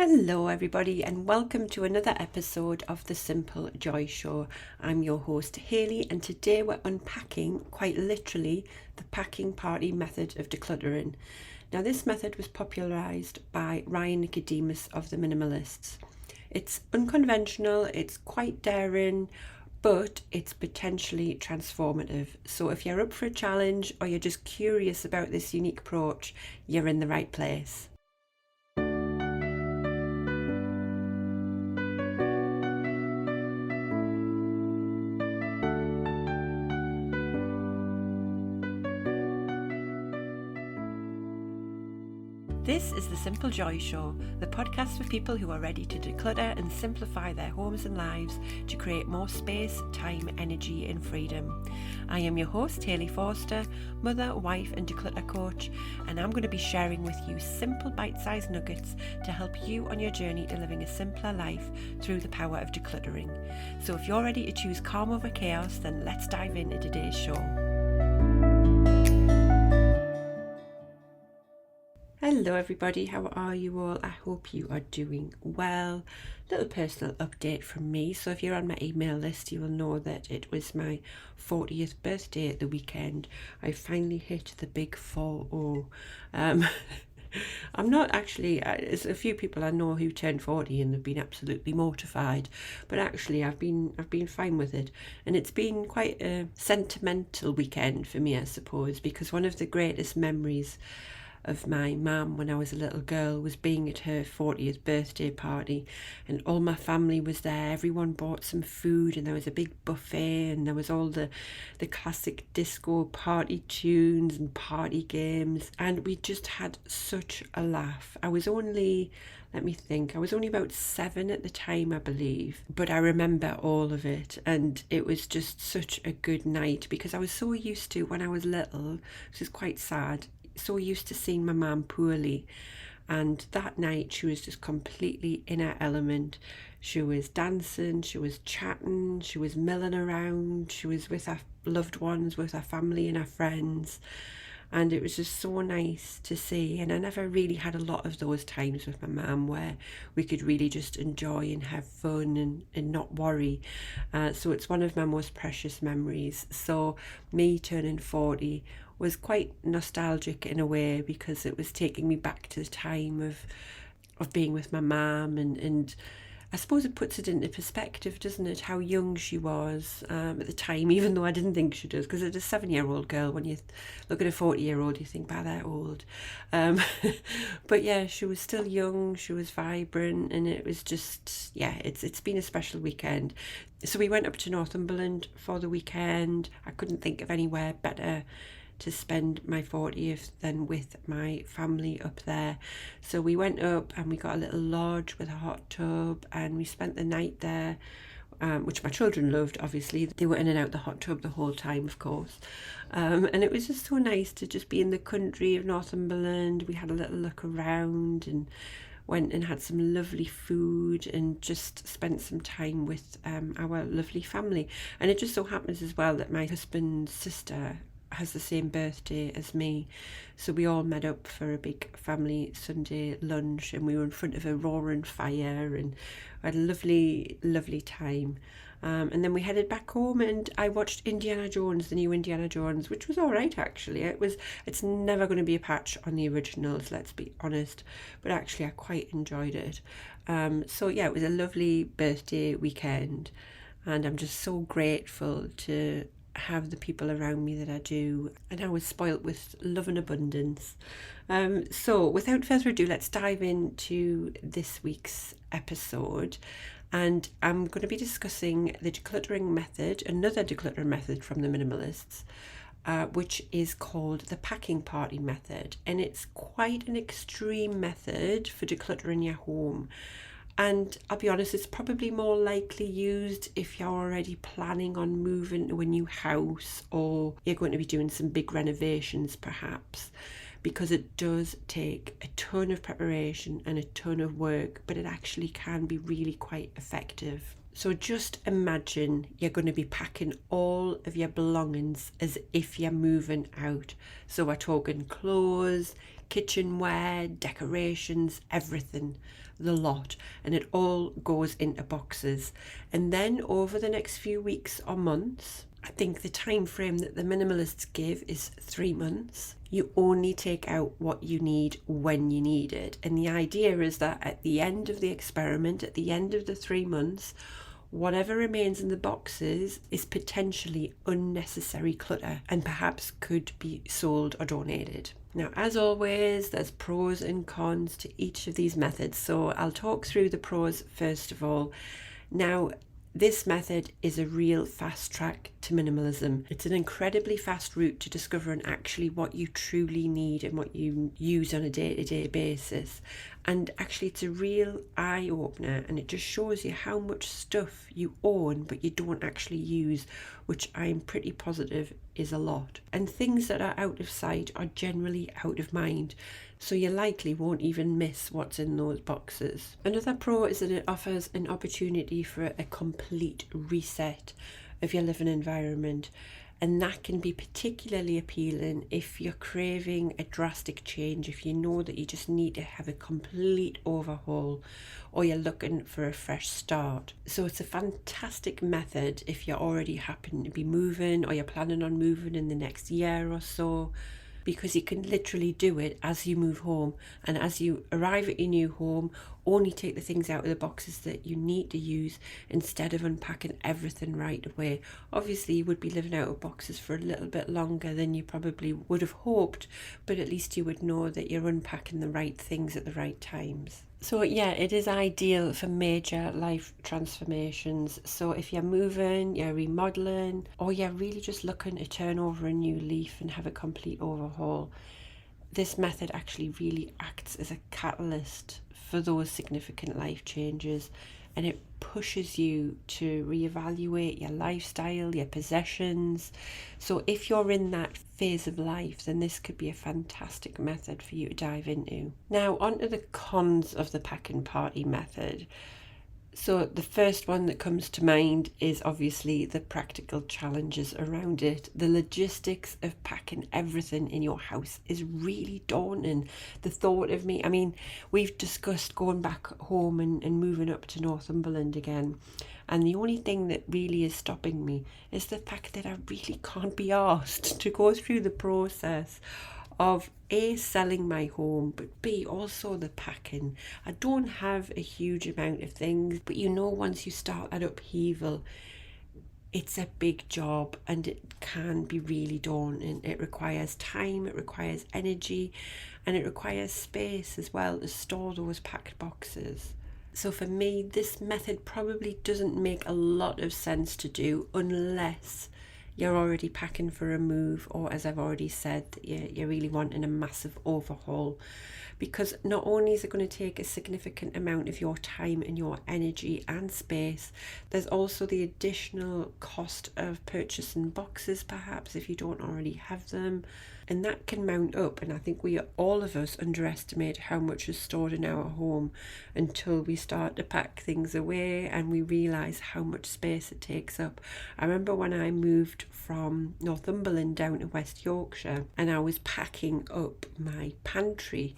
Hello, everybody, and welcome to another episode of The Simple Joy Show. I'm your host, Hayley, and today we're unpacking, quite literally, the packing party method of decluttering. Now, this method was popularised by Nicodemus of the Minimalists. It's unconventional, it's quite daring, but it's potentially transformative. So if you're up for a challenge or you're just curious about this unique approach, you're in the right place. This is The Simple Joy Show, the podcast for people who are ready to declutter and simplify their homes and lives to create more space, time, energy and freedom. I am your host, Hayley Forster, mother, wife and declutter coach, and I'm going to be sharing with you simple bite-sized nuggets to help you on your journey to living a simpler life through the power of decluttering. So if you're ready to choose calm over chaos, then let's dive into today's show. Hello everybody, how are you all? I hope you are doing well. Little personal update from me. So if you're on my email list, you will know that it was my 40th birthday at the weekend. I finally hit the big 40. I'm not actually, there's a few people I know who turned 40 and have been absolutely mortified, but actually I've been fine with it, and it's been quite a sentimental weekend for me, I suppose, because one of the greatest memories of my mum when I was a little girl was being at her 40th birthday party, and all my family was there. Everyone bought some food and there was a big buffet, and there was all the classic disco party tunes and party games, and we just had such a laugh. I was only about 7 at the time, I believe, but I remember all of it, and it was just such a good night because I was so used to, when I was little, which is quite sad, so used to seeing my mum poorly, and that night she was just completely in her element. She was dancing, she was chatting, she was milling around, she was with her loved ones, with her family and her friends, and it was just so nice to see. And I never really had a lot of those times with my mum where we could really just enjoy and have fun and not worry. So it's one of my most precious memories. So me turning 40 was quite nostalgic in a way, because it was taking me back to the time of being with my mum, and I suppose it puts it into perspective, doesn't it, how young she was at the time, even though I didn't think she does, because as a 7-year-old girl, when you look at a 40-year-old, you think, bah, they're old. But yeah, she was still young, she was vibrant, and it was just, yeah, it's been a special weekend. So we went up to Northumberland for the weekend. I couldn't think of anywhere better to spend my 40th than with my family up there. So we went up and we got a little lodge with a hot tub, and we spent the night there, which my children loved, obviously. They were in and out the hot tub the whole time, of course. And it was just so nice to just be in the country of Northumberland. We had a little look around and went and had some lovely food and just spent some time with our lovely family. And it just so happens as well that my husband's sister has the same birthday as me, so we all met up for a big family Sunday lunch, and we were in front of a roaring fire and had a lovely time, and then we headed back home, and I watched the new Indiana Jones, which was all right actually. It's never going to be a patch on the originals, let's be honest, but actually I quite enjoyed it. So yeah, it was a lovely birthday weekend, and I'm just so grateful to have the people around me that I do, and I was spoilt with love and abundance. So without further ado, let's dive into this week's episode, and I'm going to be discussing the decluttering method, another decluttering method from the Minimalists, which is called the packing party method, and it's quite an extreme method for decluttering your home. And I'll be honest, it's probably more likely used if you're already planning on moving to a new house, or you're going to be doing some big renovations perhaps, because it does take a ton of preparation and a ton of work, but it actually can be really quite effective. So just imagine you're going to be packing all of your belongings as if you're moving out. So we're talking clothes, kitchenware, decorations, everything, the lot, and it all goes into boxes. And then over the next few weeks or months, I think the time frame that the minimalists give is 3 months. You only take out what you need when you need it. And the idea is that at the end of the experiment, at the end of the 3 months, whatever remains in the boxes is potentially unnecessary clutter and perhaps could be sold or donated. Now, as always, there's pros and cons to each of these methods. So I'll talk through the pros first of all. Now, this method is a real fast track to minimalism. It's an incredibly fast route to discovering actually what you truly need and what you use on a day-to-day basis. And actually it's a real eye-opener, and it just shows you how much stuff you own but you don't actually use, which I'm pretty positive is a lot. And things that are out of sight are generally out of mind, so you likely won't even miss what's in those boxes. Another pro is that it offers an opportunity for a complete reset of your living environment, and that can be particularly appealing if you're craving a drastic change, if you know that you just need to have a complete overhaul, or you're looking for a fresh start. So it's a fantastic method if you already happen to be moving, or you're planning on moving in the next year or so, because you can literally do it as you move home, and as you arrive at your new home, only take the things out of the boxes that you need to use instead of unpacking everything right away. Obviously you would be living out of boxes for a little bit longer than you probably would have hoped, but at least you would know that you're unpacking the right things at the right times. So yeah, it is ideal for major life transformations. So if you're moving, you're remodeling, or you're really just looking to turn over a new leaf and have a complete overhaul, this method actually really acts as a catalyst for those significant life changes, and it pushes you to reevaluate your lifestyle, your possessions. So if you're in that phase of life, then this could be a fantastic method for you to dive into. Now, onto the cons of the pack and party method. So the first one that comes to mind is obviously the practical challenges around it. The logistics of packing everything in your house is really daunting. The thought of we've discussed going back home and moving up to Northumberland again. And the only thing that really is stopping me is the fact that I really can't be asked to go through the process of A, selling my home, but B, also the packing. I don't have a huge amount of things, but once you start that upheaval, it's a big job and it can be really daunting. It requires time, it requires energy, and it requires space as well to store those packed boxes. So for me, this method probably doesn't make a lot of sense to do unless you're already packing for a move, or as I've already said, you're really wanting a massive overhaul, because not only is it going to take a significant amount of your time and your energy and space, there's also the additional cost of purchasing boxes perhaps if you don't already have them, and that can mount up. And I think all of us underestimate how much is stored in our home until we start to pack things away and we realise how much space it takes up. I remember when I moved from Northumberland down to West Yorkshire and I was packing up my pantry,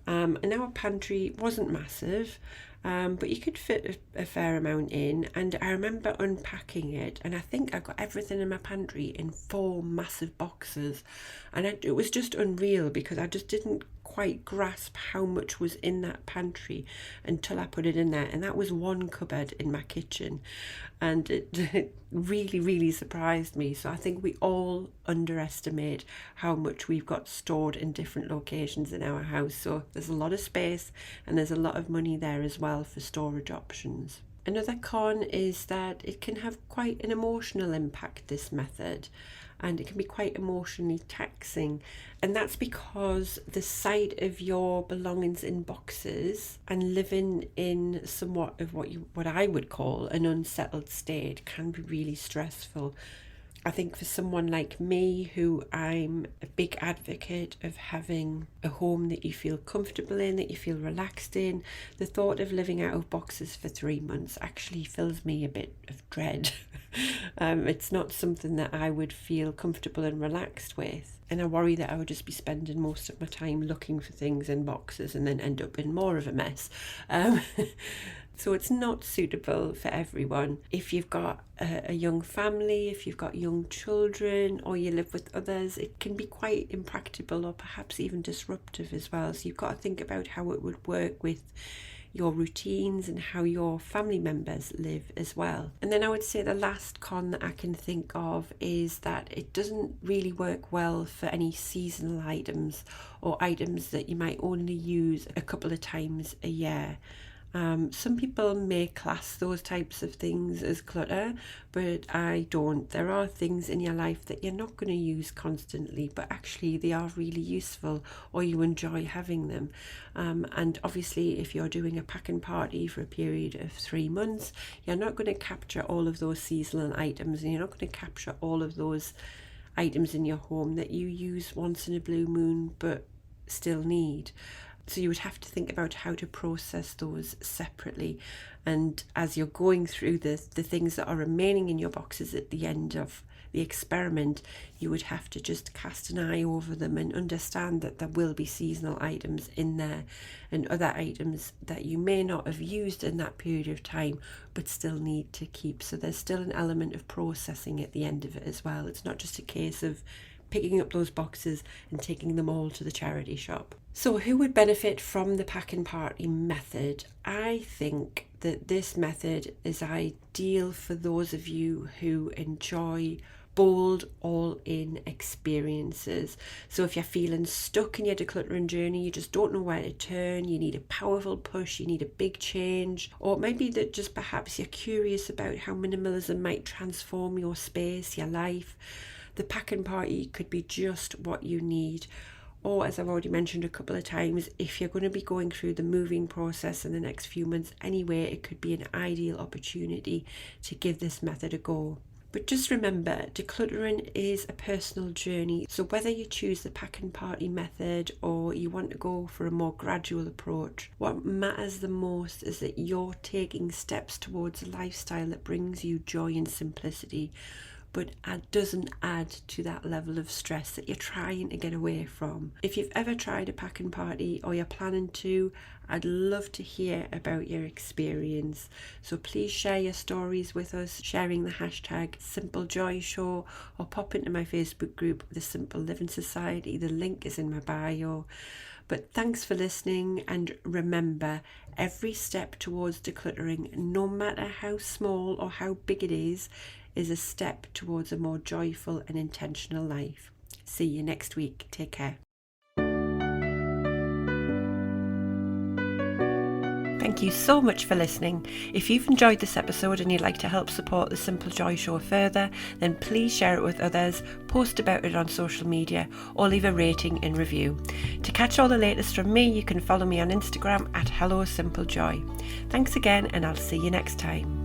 and our pantry wasn't massive, but you could fit a fair amount in. And I remember unpacking it, and I think I got everything in my pantry in 4 massive boxes, and it was just unreal because I just didn't quite grasp how much was in that pantry until I put it in there. And that was one cupboard in my kitchen, and it really, really surprised me. So I think we all underestimate how much we've got stored in different locations in our house. So there's a lot of space and there's a lot of money there as well for storage options. Another con is that it can have quite an emotional impact, this method, and it can be quite emotionally taxing. And that's because the sight of your belongings in boxes and living in somewhat of what I would call an unsettled state can be really stressful. I think for someone like me, who I'm a big advocate of having a home that you feel comfortable in, that you feel relaxed in, the thought of living out of boxes for 3 months actually fills me a bit of dread. It's not something that I would feel comfortable and relaxed with. And I worry that I would just be spending most of my time looking for things in boxes and then end up in more of a mess. So it's not suitable for everyone. If you've got a young family, if you've got young children, or you live with others, it can be quite impractical or perhaps even disruptive as well. So you've got to think about how it would work with your routines and how your family members live as well. And then I would say the last con that I can think of is that it doesn't really work well for any seasonal items or items that you might only use a couple of times a year. Some people may class those types of things as clutter, but I don't. There are things in your life that you're not going to use constantly, but actually they are really useful, or you enjoy having them. And obviously, if you're doing a packing party for a period of 3 months, you're not going to capture all of those seasonal items, and you're not going to capture all of those items in your home that you use once in a blue moon but still need. So you would have to think about how to process those separately. And as you're going through the things that are remaining in your boxes at the end of the experiment, you would have to just cast an eye over them and understand that there will be seasonal items in there and other items that you may not have used in that period of time but still need to keep. So there's still an element of processing at the end of it as well. It's not just a case of picking up those boxes and taking them all to the charity shop. So who would benefit from the pack and party method? I think that this method is ideal for those of you who enjoy bold, all-in experiences. So if you're feeling stuck in your decluttering journey, you just don't know where to turn, you need a powerful push, you need a big change, or maybe that just perhaps you're curious about how minimalism might transform your space, your life, the pack and party could be just what you need. Or, as I've already mentioned a couple of times, if you're going to be going through the moving process in the next few months anyway, it could be an ideal opportunity to give this method a go. But just remember, decluttering is a personal journey. So whether you choose the pack and party method or you want to go for a more gradual approach, what matters the most is that you're taking steps towards a lifestyle that brings you joy and simplicity, but doesn't add to that level of stress that you're trying to get away from. If you've ever tried a pack and party or you're planning to, I'd love to hear about your experience. So please share your stories with us, sharing the hashtag #SimpleJoyShow, or pop into my Facebook group, The Simple Living Society. The link is in my bio. But thanks for listening, and remember, every step towards decluttering, no matter how small or how big it is a step towards a more joyful and intentional life. See you next week. Take care. Thank you so much for listening. If you've enjoyed this episode and you'd like to help support the Simple Joy Show further, then please share it with others, post about it on social media, or leave a rating and review. To catch all the latest from me, you can follow me on Instagram @HelloSimpleJoy. Thanks again, and I'll see you next time.